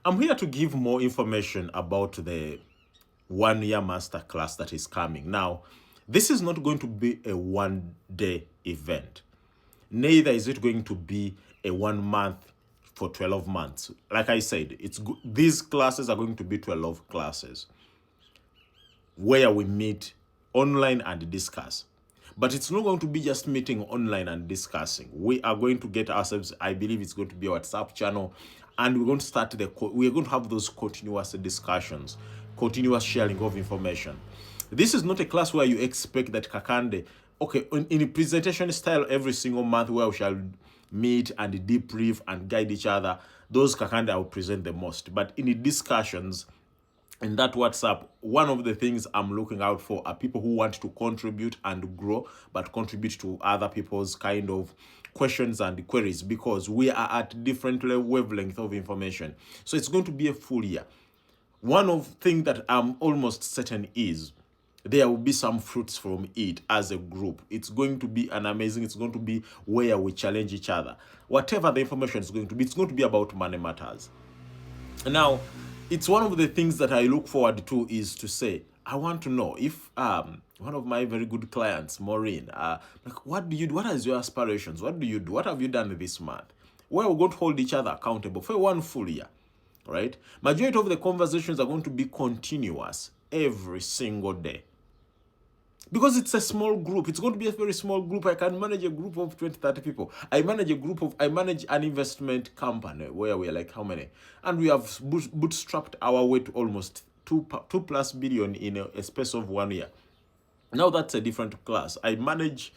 I'm here to give more information about the 1 year masterclass that is coming. Now, this is not going to be a 1 day event. Neither is it going to be a 1 month for 12 months. Like I said, these classes are going to be 12 classes where we meet online and discuss. But it's not going to be just meeting online and discussing. We are going to get ourselves, I believe it's going to be a WhatsApp channel, and we're going to we're going to have those continuous discussions, continuous sharing of information. This is not a class where you expect that Kakande, okay, in a presentation style every single month where we shall meet and debrief and guide each other. Those Kakande will present the most. But in the discussions, in that WhatsApp, one of the things I'm looking out for are people who want to contribute and grow, but contribute to other people's kind of questions and queries, because we are at different wavelength of information. So it's going to be a full year. One of the things that I'm almost certain is there will be some fruits from it as a group. It's going to be it's going to be where we challenge each other. Whatever the information is going to be, it's going to be about money matters. Now, it's one of the things that I look forward to is to say, I want to know if one of my very good clients, Maureen, like, what do you do? What are your aspirations? What do you do? What have you done this month? Where we're going to hold each other accountable for one full year, right? Majority of the conversations are going to be continuous every single day. Because it's a small group. It's going to be a very small group. I can manage a group of 20, 30 people. I manage an investment company where we're like, how many? And we have bootstrapped our way to almost 2+ billion in a space of 1 year. Now that's a different class. I manage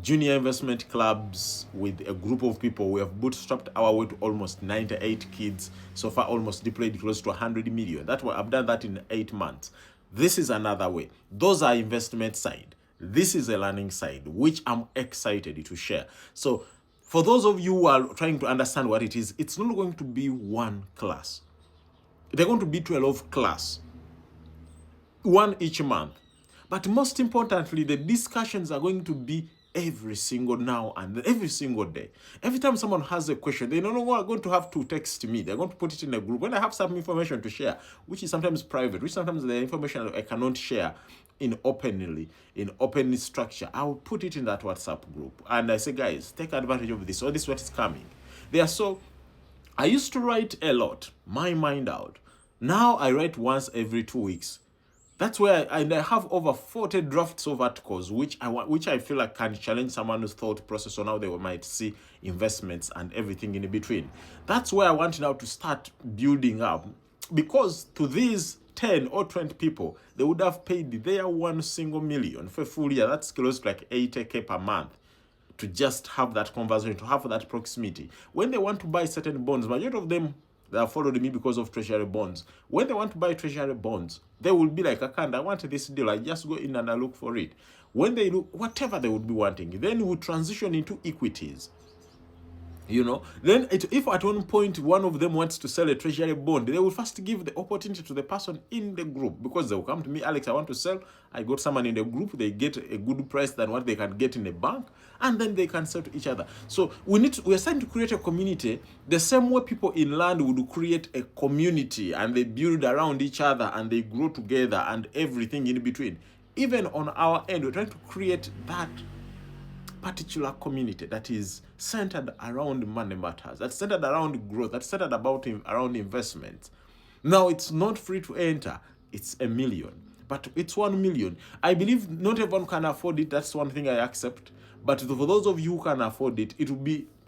junior investment clubs with a group of people. We have bootstrapped our way to almost 98 kids. So far, almost deployed close to 100 million. I've done that in 8 months. This is another way. Those are investment side. This is a learning side, which I'm excited to share. So for those of you who are trying to understand what it is, it's not going to be one class. They're going to be 12 class, one each month. But most importantly, the discussions are going to be every single now and every single day. Every time someone has a question, they don't know what are going to have to text me. They're going to put it in a group. When I have some information to share, which is sometimes private, which sometimes the information I cannot share in open structure, I will put it in that WhatsApp group. And I say, guys, take advantage of this, or this is what is coming. I used to write a lot, my mind out. Now I write once every 2 weeks. That's where I have over 40 drafts of articles, which I feel like can challenge someone's thought process on how they might see investments and everything in between. That's where I want now to start building up, because to these 10 or 20 people, they would have paid their 1 single million for a full year. That's close to like 80K per month to just have that conversation, to have that proximity. When they want to buy certain bonds, majority of them, they have followed me because of treasury bonds. When they want to buy treasury bonds, they will be like, I want this deal. I just go in and I look for it. When they look, whatever they would be wanting, then we transition into equities. Then if at one point one of them wants to sell a treasury bond, they will first give the opportunity to the person in the group, because they will come to me, Alex, I want to sell. I got someone in the group, they get a good price than what they can get in a bank, and then they can sell to each other. So we are starting to create a community the same way people in land would create a community, and they build around each other and they grow together and everything in between. Even on our end, we're trying to create that particular community that is centered around money matters, that's centered around growth, that's centered around investment. Now, it's not free to enter. It's $1 million, but it's 1 million. I believe not everyone can afford it. That's one thing I accept. But for those of you who can afford it,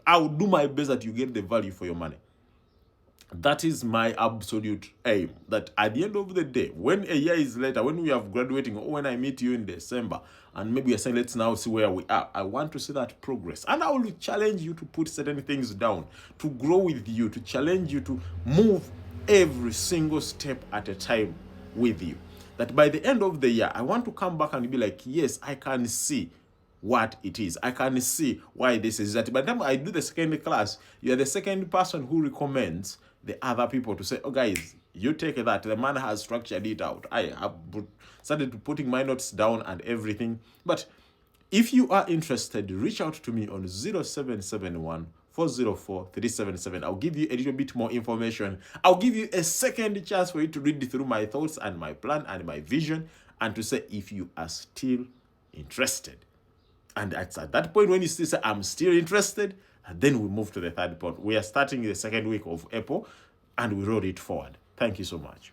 I will do my best that you get the value for your money. That is my absolute aim, that at the end of the day, when a year is later, when we are graduating, or when I meet you in December, and maybe you're saying, let's now see where we are, I want to see that progress. And I will challenge you to put certain things down, to grow with you, to challenge you to move every single step at a time with you. That by the end of the year, I want to come back and be like, yes, I can see what it is. I can see why this is that. By the time I do the second class, you're the second person who recommends the other people to say, oh guys, you take that. The man has structured it out. I have started putting my notes down and everything. But if you are interested, reach out to me on 0771 404-377. I'll give you a little bit more information. I'll give you a second chance for you to read through my thoughts and my plan and my vision, and to say if you are still interested. And it's at that point when you still say, I'm still interested, and then we move to the third point. We are starting the second week of April, and we roll it forward. Thank you so much.